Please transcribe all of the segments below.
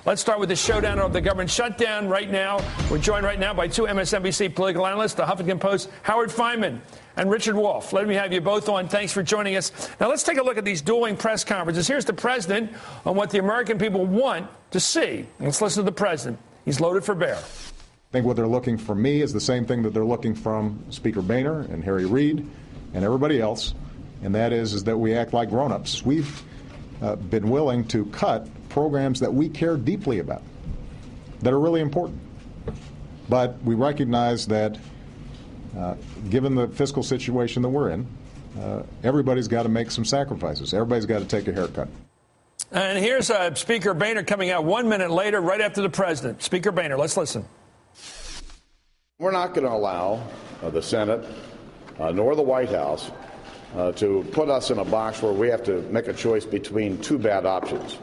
Let's start with the showdown of the government shutdown right now. We're joined right now by two MSNBC political analysts, the Huffington Post, Howard Fineman and Richard Wolfe. Let me have you both on. Thanks for joining us. Now, let's take a look at these dueling press conferences. Here's the president on what the American people want to see. Let's listen to the president. He's loaded for bear. I think what they're looking from me is the same thing that they're looking from Speaker Boehner and Harry Reid and everybody else, and that is that we act like grown-ups. We've been willing to cut programs that we care deeply about, that are really important. But we recognize that given the fiscal situation that we're in, everybody's got to make some sacrifices. Everybody's got to take a haircut. And here's Speaker Boehner coming out 1 minute later, right after the president. Speaker Boehner, let's listen. We're not going to allow the Senate nor the White House to put us in a box where we have to make a choice between two bad options.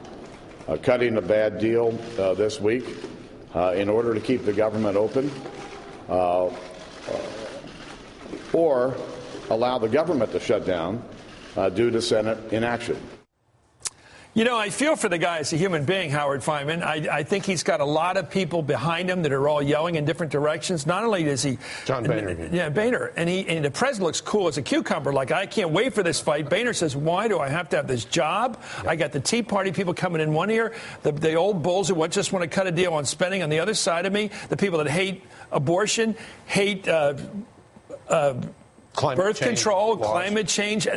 Cutting a bad deal this week in order to keep the government open, or allow the government to shut down due to Senate inaction. You know, I feel for the guy as a human being, Howard Fineman. I think he's got a lot of people behind him that are all yelling in different directions. Not only does he... John Boehner. Yeah, Boehner. And the president looks cool as a cucumber, like, I can't wait for this fight. Boehner says, why do I have to have this job? I got the Tea Party people coming in one ear, the old bulls who just want to cut a deal on spending on the other side of me, the people that hate abortion, hate... birth control, laws. Climate change,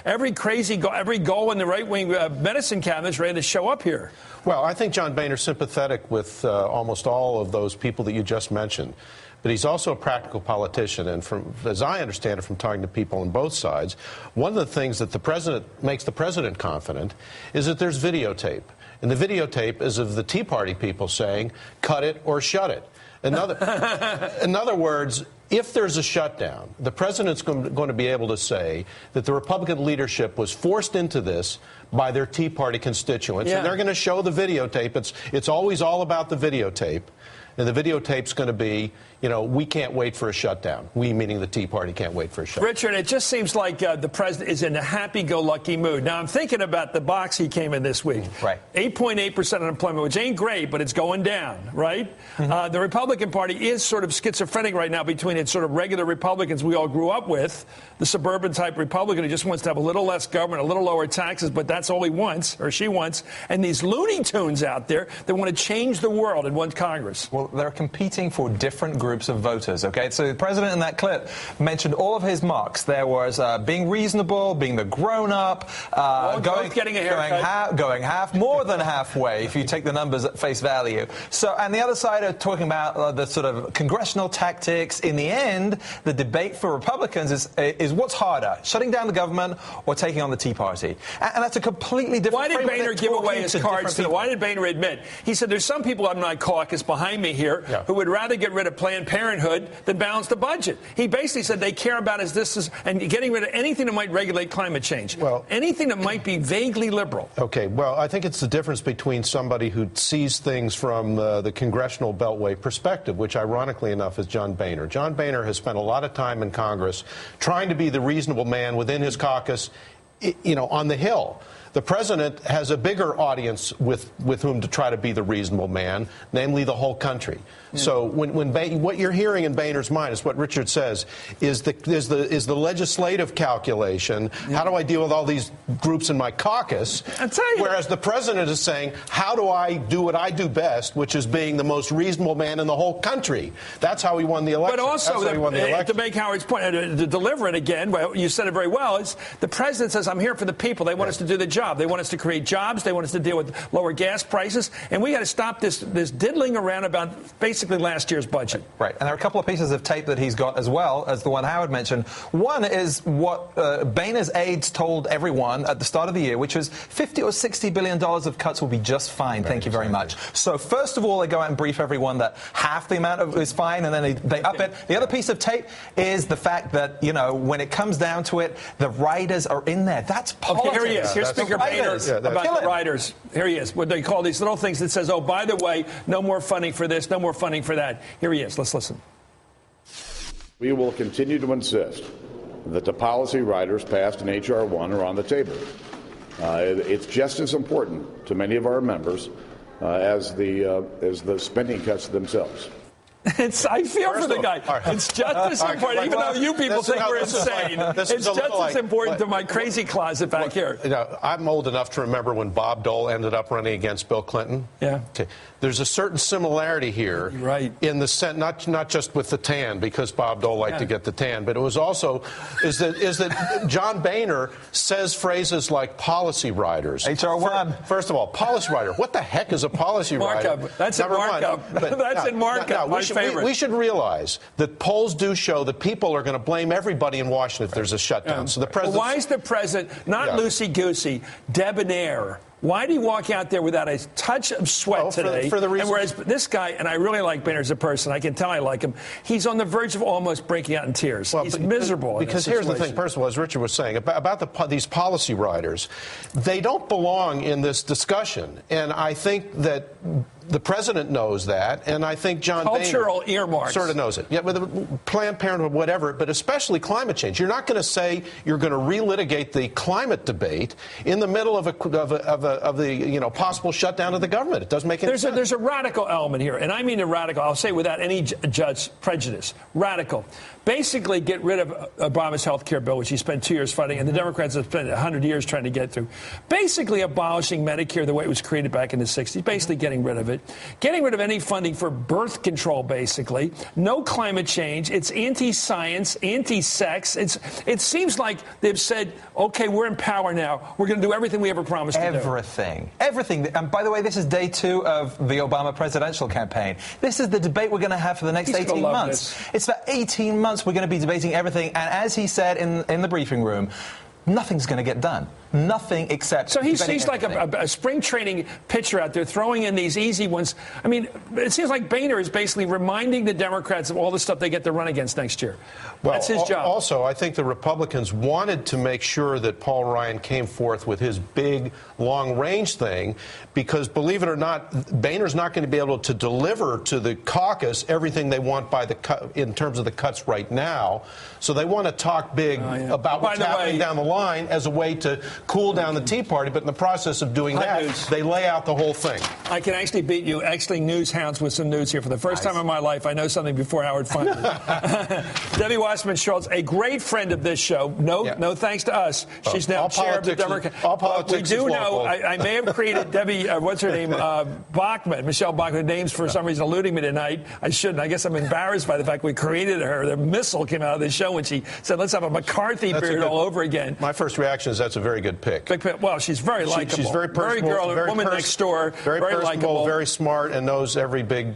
every goal in the right-wing medicine cabinet is ready to show up here. Well, I think John Boehner's sympathetic with almost all of those people that you just mentioned. But he's also a practical politician. And as I understand it from talking to people on both sides, one of the things that makes the president confident is that there's videotape. And the videotape is of the Tea Party people saying, cut it or shut it. In other words, if there's a shutdown, the president's going to be able to say that the Republican leadership was forced into this by their Tea Party constituents. Yeah. And they're going to show the videotape. It's always all about the videotape. And the videotape's going to be, we can't wait for a shutdown. We, meaning the Tea Party, can't wait for a shutdown. Richard, it just seems like the president is in a happy-go-lucky mood. Now, I'm thinking about the box he came in this week. Right. 8.8% unemployment, which ain't great, but it's going down, right? Mm-hmm. The Republican Party is sort of schizophrenic right now between its sort of regular Republicans we all grew up with, the suburban-type Republican who just wants to have a little less government, a little lower taxes, but that's all he wants, or she wants, and these Looney Tunes out there that want to change the world and want Congress. Well, they're competing for different groups of voters, okay? So the president in that clip mentioned all of his marks. There was being reasonable, being the grown-up, getting a haircut. going more than halfway, if you take the numbers at face value. So, and the other side are talking about the sort of congressional tactics. In the end, the debate for Republicans is what's harder, shutting down the government or taking on the Tea Party? And that's a completely different... Why did Boehner give away his cards? Why did Boehner admit? He said, there's some people on my caucus behind me here who would rather get rid of Planned Parenthood than balance the budget. He basically said they care about and getting rid of anything that might regulate climate change. Well, anything that might be vaguely liberal. Okay, well, I think it's the difference between somebody who sees things from the congressional beltway perspective, which ironically enough is John Boehner. John Boehner has spent a lot of time in Congress trying to be the reasonable man within his caucus, on the Hill. The president has a bigger audience with whom to try to be the reasonable man, namely the whole country. Yeah. So what you're hearing in Boehner's mind is what Richard says is the legislative calculation. Yeah. How do I deal with all these groups in my caucus? I'll tell you. Whereas the president is saying, how do I do what I do best, which is being the most reasonable man in the whole country? That's how he won the election. But also, to make Howard's point, to deliver it again, well, you said it very well, is the president says, I'm here for the people. They want us to do the job. They want us to create jobs. They want us to deal with lower gas prices. And we got to stop this diddling around about basically last year's budget. Right. And there are a couple of pieces of tape that he's got as well as the one Howard mentioned. One is what Boehner's aides told everyone at the start of the year, which was $50 or $60 billion of cuts will be just fine. Thank you very much. So first of all, they go out and brief everyone that half the amount is fine, and then they up it. The other piece of tape is the fact that, when it comes down to it, the riders are in there. That's politics. Okay, here he is. Here's Speaker Boehner about the riders. Here he is. What they call these little things that says, oh, by the way, no more funding for this, no more funding for that. Here he is. Let's listen. We will continue to insist that the policy riders passed in H.R. 1 are on the table. It's just as important to many of our members as the spending cuts themselves. I feel for the guy. It's just as important, even though you people think we're insane. It's just as important to my crazy closet back here. You know, I'm old enough to remember when Bob Dole ended up running against Bill Clinton. Yeah. Okay. There's a certain similarity here, right? In the sense, not just with the tan, because Bob Dole liked to get the tan, but it was also is that John Boehner says phrases like policy riders. HR1. First of all, policy rider. What the heck is a policy rider? Markup. That's in markup. That's in markup. My favorite. We should realize that polls do show that people are going to blame everybody in Washington if there's a shutdown. So the president. Why is the president not loosey-goosey, debonair? Why do you walk out there without a touch of sweat today? For the reason. And whereas this guy, and I really like Boehner as a person, I can tell I like him, he's on the verge of almost breaking out in tears. Well, he's miserable. Because here's the thing, first of all, as Richard was saying, about these policy riders, they don't belong in this discussion. And I think that the president knows that, and I think John Cultural Boehner earmarks. Sort of knows it. Yeah, with Planned Parenthood, whatever, but especially climate change. You're not going to say you're going to relitigate the climate debate in the middle of the possible shutdown of the government. It doesn't make any sense. There's a radical element here, and I mean a radical. I'll say without any judge prejudice. Radical. Basically, get rid of Obama's health care bill, which he spent 2 years fighting, and the Democrats have spent 100 years trying to get through. Basically, abolishing Medicare the way it was created back in the 60s. Basically, getting rid of it. Getting rid of any funding for birth control, basically. No climate change. It's anti-science, anti-sex. It seems like they've said, okay, we're in power now. We're going to do everything we ever promised to do. Everything. And by the way, this is day 2 of the Obama presidential campaign. This is the debate we're going to have for the next 18 months. It's for 18 months we're going to be debating everything. And as he said in the briefing room, nothing's going to get done. Nothing except. So he's like a spring training pitcher out there throwing in these easy ones. I mean, it seems like Boehner is basically reminding the Democrats of all the stuff they get to run against next year. Well, that's his job. Also, I think the Republicans wanted to make sure that Paul Ryan came forth with his big long-range thing because, believe it or not, Boehner's not going to be able to deliver to the caucus everything they want in terms of the cuts right now. So they want to talk big about what's happening down the line as a way to cool down the Tea Party, but in the process of doing that, they lay out the whole thing. I can actually beat you, actually news hounds with some news here. For the first time in my life, I know something before Howard Fineman. Debbie Wasserman Schultz, a great friend of this show. No thanks to us. She's now chair of the Democrat. All politics we do know, I may have created Debbie, what's her name, Bachmann, Michelle Bachmann, names for some reason eluding me tonight. I shouldn't. I guess I'm embarrassed by the fact we created her. The missile came out of the show when she said, let's have a McCarthy period all over again. My first reaction is that's a very good pick. Well, she's very likable. She's very personable. Very woman next door. Very likable. Very smart, and knows every big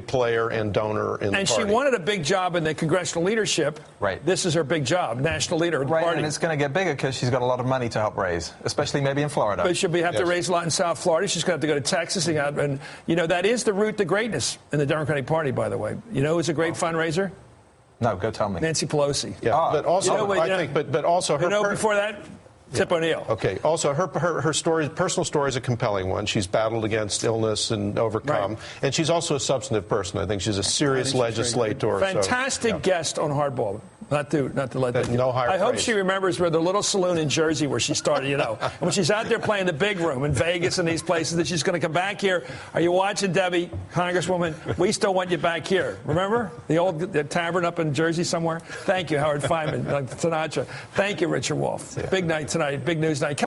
player and donor in the party. And she wanted a big job in the congressional leadership. Right. This is her big job, national leader of the party. And it's going to get bigger because she's got a lot of money to help raise, especially maybe in Florida. But she'll have to raise a lot in South Florida. She's going to have to go to Texas. And, that is the route to greatness in the Democratic Party, by the way. You know who's a great fundraiser? No, go tell me. Nancy Pelosi. Yeah, but also, but also her... before that... Tip O'Neill. Okay. Also, her story, personal story is a compelling one. She's battled against illness and overcome. Right. And she's also a substantive person. I think she's a serious legislator. Fantastic guest on Hardball. Not to let that. No higher I hope praise. she remembers where the little saloon in Jersey where she started, And when she's out there playing the big room in Vegas and these places, that she's going to come back here. Are you watching, Debbie, Congresswoman? We still want you back here. Remember? The tavern up in Jersey somewhere? Thank you, Howard Fineman, like Sinatra. Thank you, Richard Wolfe. Big night tonight. Big news night.